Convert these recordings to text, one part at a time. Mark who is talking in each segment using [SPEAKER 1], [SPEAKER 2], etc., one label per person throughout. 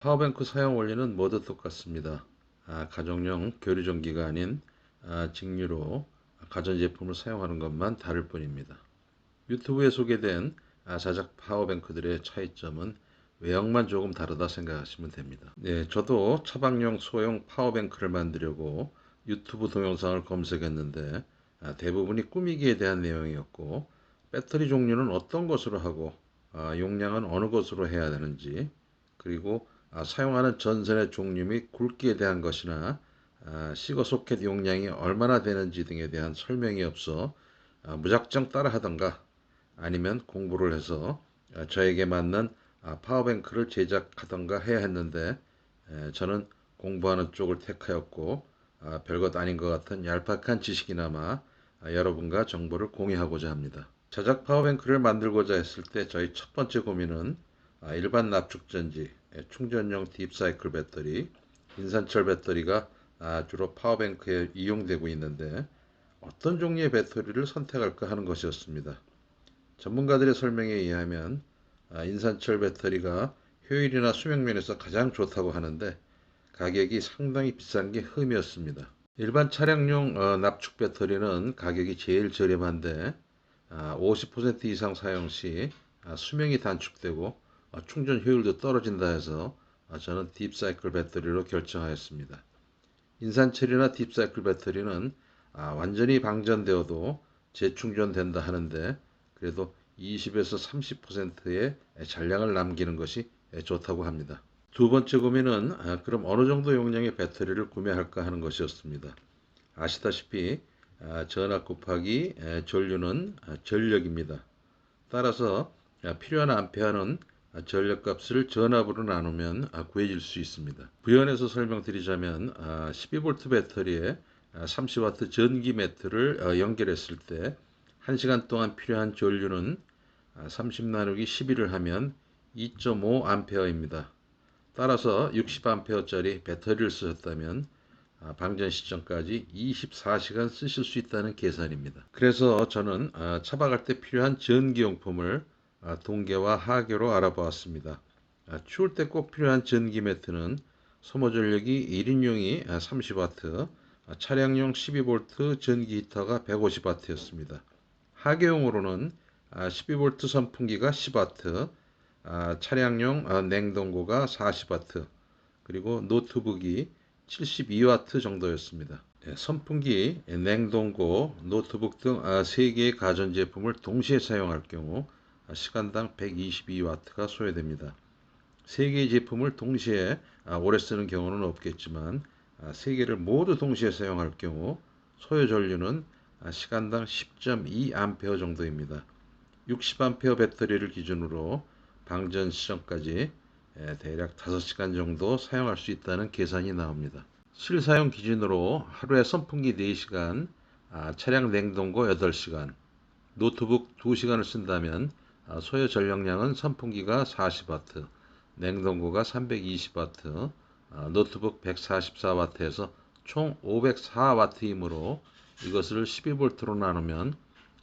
[SPEAKER 1] 파워뱅크 사용 원리는 모두 똑같습니다. 가정용 교류전기가 아닌 직류로 가전제품을 사용하는 것만 다를 뿐입니다. 유튜브에 소개된 자작 파워뱅크들의 차이점은 외형만 조금 다르다 생각하시면 됩니다. 네, 저도 차박용 소형 파워뱅크를 만들려고 유튜브 동영상을 검색했는데 대부분이 꾸미기에 대한 내용이었고, 배터리 종류는 어떤 것으로 하고 용량은 어느 것으로 해야 되는지, 그리고 사용하는 전선의 종류 및 굵기에 대한 것이나 시거 소켓 용량이 얼마나 되는지 등에 대한 설명이 없어 무작정 따라 하던가 아니면 공부를 해서 저에게 맞는 파워뱅크를 제작하던가 해야 했는데, 저는 공부하는 쪽을 택하였고 별것 아닌 것 같은 얄팍한 지식이나마 여러분과 정보를 공유하고자 합니다. 자작 파워뱅크를 만들고자 했을 때 저희 첫 번째 고민은 일반 납축전지, 충전용 딥사이클 배터리, 인산철 배터리가 주로 파워뱅크에 이용되고 있는데 어떤 종류의 배터리를 선택할까 하는 것이었습니다. 전문가들의 설명에 의하면 인산철 배터리가 효율이나 수명면에서 가장 좋다고 하는데 가격이 상당히 비싼 게 흠이었습니다. 일반 차량용 납축 배터리는 가격이 제일 저렴한데 50% 이상 사용 시 수명이 단축되고 충전 효율도 떨어진다 해서 저는 딥사이클 배터리로 결정하였습니다. 인산철이나 딥사이클 배터리는 완전히 방전되어도 재충전된다 하는데 그래도 20에서 30%의 잔량을 남기는 것이 좋다고 합니다. 두 번째 고민은 그럼 어느 정도 용량의 배터리를 구매할까 하는 것이었습니다. 아시다시피 전압 곱하기 전류는 전력입니다. 따라서 필요한 암페어는 전력값을 전압으로 나누면 구해질 수 있습니다. 부연해서 설명드리자면 12V 배터리에 30W 전기 매트를 연결했을 때 1시간 동안 필요한 전류는 30 나누기 12를 하면 2.5A입니다. 따라서 60A짜리 배터리를 쓰셨다면 방전 시점까지 24시간 쓰실 수 있다는 계산입니다. 그래서 저는 차박할 때 필요한 전기용품을 동계와 하계로 알아보았습니다. 추울 때 꼭 필요한 전기 매트는 소모전력이 1인용이 30W, 차량용 12V 전기 히터가 150W였습니다. 하계용으로는 12V 선풍기가 10W, 차량용 냉동고가 40W, 그리고 노트북이 72W 정도였습니다. 선풍기, 냉동고, 노트북 등 3개의 가전제품을 동시에 사용할 경우 시간당 122W가 소요됩니다. 3개의 제품을 동시에 오래 쓰는 경우는 없겠지만 3개를 모두 동시에 사용할 경우 소요 전류는 시간당 10.2A 정도입니다. 60A 배터리를 기준으로 방전 시점까지 대략 5시간 정도 사용할 수 있다는 계산이 나옵니다. 실사용 기준으로 하루에 선풍기 4시간, 차량 냉동고 8시간, 노트북 2시간을 쓴다면 소요 전력량은 선풍기가 40W, 냉동고가 320W, 노트북 144W에서 총 504W이므로 이것을 12V로 나누면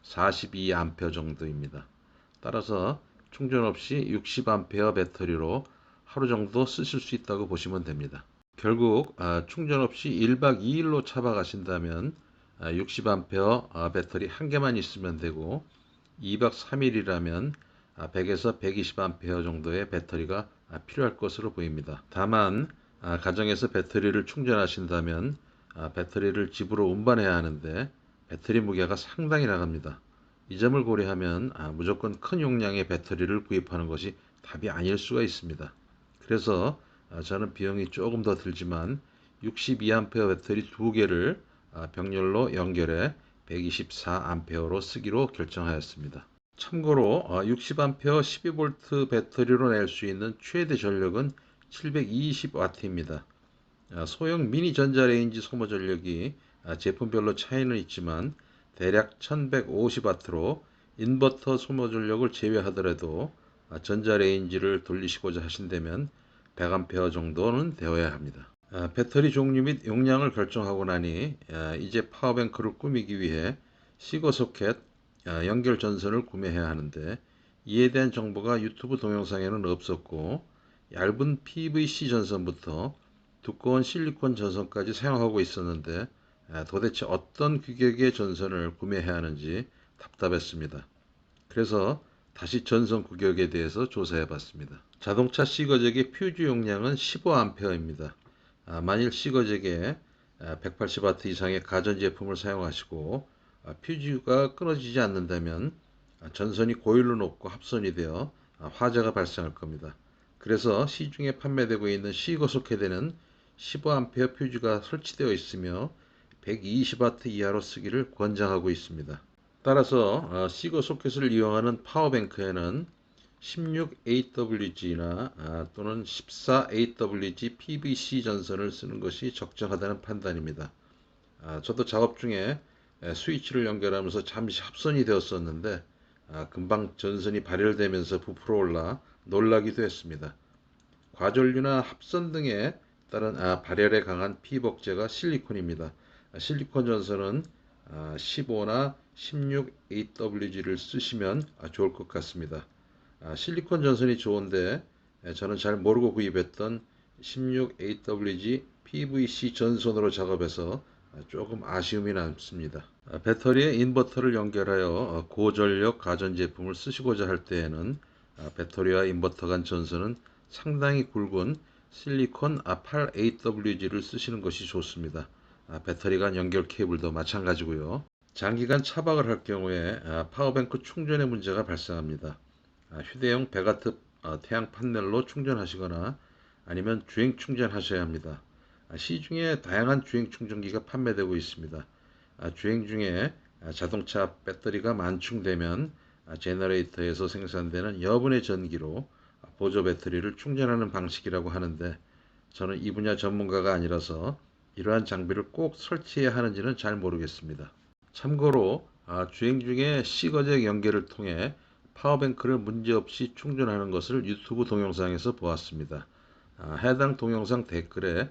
[SPEAKER 1] 42A 정도입니다. 따라서 충전 없이 60A 배터리로 하루 정도 쓰실 수 있다고 보시면 됩니다. 결국 충전 없이 1박 2일로 차박하신다면 60A 배터리 한 개만 있으면 되고 2박 3일이라면 100에서 120A 정도의 배터리가 필요할 것으로 보입니다. 다만 가정에서 배터리를 충전하신다면 배터리를 집으로 운반해야 하는데 배터리 무게가 상당히 나갑니다. 이 점을 고려하면 무조건 큰 용량의 배터리를 구입하는 것이 답이 아닐 수가 있습니다. 그래서 저는 비용이 조금 더 들지만 62A 배터리 2개를 병렬로 연결해 124A로 쓰기로 결정하였습니다. 참고로 60A 12V 배터리로 낼 수 있는 최대 전력은 720W입니다. 소형 미니 전자레인지 소모 전력이 제품별로 차이는 있지만 대략 1150W로 인버터 소모 전력을 제외하더라도 전자레인지를 돌리시고자 하신다면 100A 정도는 되어야 합니다. 배터리 종류 및 용량을 결정하고 나니 이제 파워뱅크를 꾸미기 위해 시거 소켓, 연결 전선을 구매해야 하는데 이에 대한 정보가 유튜브 동영상에는 없었고 얇은 PVC 전선부터 두꺼운 실리콘 전선까지 사용하고 있었는데 도대체 어떤 규격의 전선을 구매해야 하는지 답답했습니다. 그래서 다시 전선 규격에 대해서 조사해 봤습니다. 자동차 시거잭의 퓨즈 용량은 15A입니다. 만일 시거잭에 180W 이상의 가전제품을 사용하시고 퓨즈가 끊어지지 않는다면 전선이 고일로 높고 합선이 되어 화재가 발생할 겁니다. 그래서 시중에 판매되고 있는 시거 소켓에는 15A 퓨즈가 설치되어 있으며 120W 이하로 쓰기를 권장하고 있습니다. 따라서 시거 소켓을 이용하는 파워뱅크에는 16AWG나 또는 14AWG PVC 전선을 쓰는 것이 적정하다는 판단입니다. 저도 작업 중에 스위치를 연결하면서 잠시 합선이 되었었는데 금방 전선이 발열되면서 부풀어 올라 놀라기도 했습니다. 과전류나 합선 등에 따른 발열에 강한 피복제가 실리콘입니다. 실리콘 전선은 15나 16AWG를 쓰시면 좋을 것 같습니다. 실리콘 전선이 좋은데 저는 잘 모르고 구입했던 16AWG PVC 전선으로 작업해서 조금 아쉬움이 남습니다. 배터리에 인버터를 연결하여 고전력 가전제품을 쓰시고자 할 때에는 배터리와 인버터 간 전선은 상당히 굵은 실리콘 8AWG를 쓰시는 것이 좋습니다. 배터리 간 연결 케이블도 마찬가지고요. 장기간 차박을 할 경우에 파워뱅크 충전의 문제가 발생합니다. 휴대용 100W 태양 판넬로 충전하시거나 아니면 주행 충전하셔야 합니다. 시중에 다양한 주행 충전기가 판매되고 있습니다. 주행 중에 자동차 배터리가 만충되면 제너레이터에서 생산되는 여분의 전기로 보조 배터리를 충전하는 방식이라고 하는데 저는 이 분야 전문가가 아니라서 이러한 장비를 꼭 설치해야 하는지는 잘 모르겠습니다. 참고로 주행 중에 C거잭 연결을 통해 파워뱅크를 문제없이 충전하는 것을 유튜브 동영상에서 보았습니다. 해당 동영상 댓글에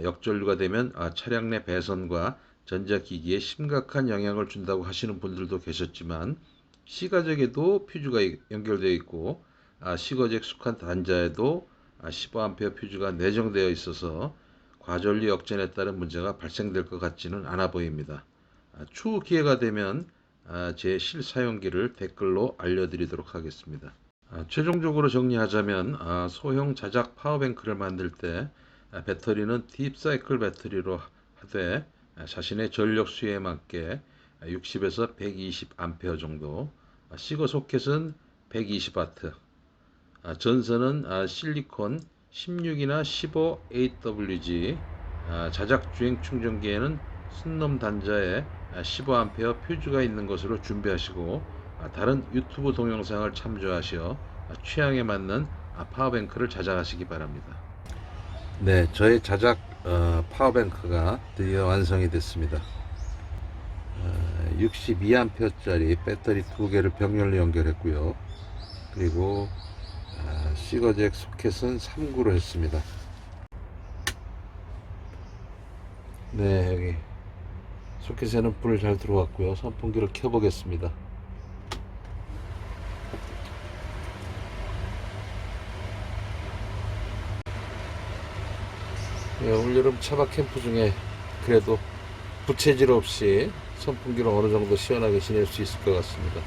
[SPEAKER 1] 역전류가 되면 차량 내 배선과 전자기기에 심각한 영향을 준다고 하시는 분들도 계셨지만 C거잭에도 퓨즈가 연결되어 있고 C거잭 속한 단자에도 15A 퓨즈가 내정되어 있어서 과전류 역전에 따른 문제가 발생될 것 같지는 않아 보입니다. 추후 기회가 되면 제 실사용기를 댓글로 알려드리도록 하겠습니다. 최종적으로 정리하자면 소형 자작 파워뱅크를 만들 때 배터리는 딥사이클 배터리로 하되 자신의 전력 수요에 맞게 60에서 120A 정도, 시거 소켓은 120W, 전선은 실리콘 16이나 15AWG, 자작 주행 충전기에는 순놈 단자에 15A 퓨즈가 있는 것으로 준비하시고 다른 유튜브 동영상을 참조하시어 취향에 맞는 파워뱅크를 자작하시기 바랍니다. 네, 저의 자작 파워뱅크가 드디어 완성이 됐습니다. 62A짜리 배터리 2개를 병렬로 연결했고요. 그리고 C거잭 소켓은 3구로 했습니다. 네, 여기 소켓에는 불을 잘 들어왔고요. 선풍기를 켜보겠습니다. 네, 올여름 차박 캠프 중에 그래도 부채질 없이 선풍기로 어느 정도 시원하게 지낼 수 있을 것 같습니다.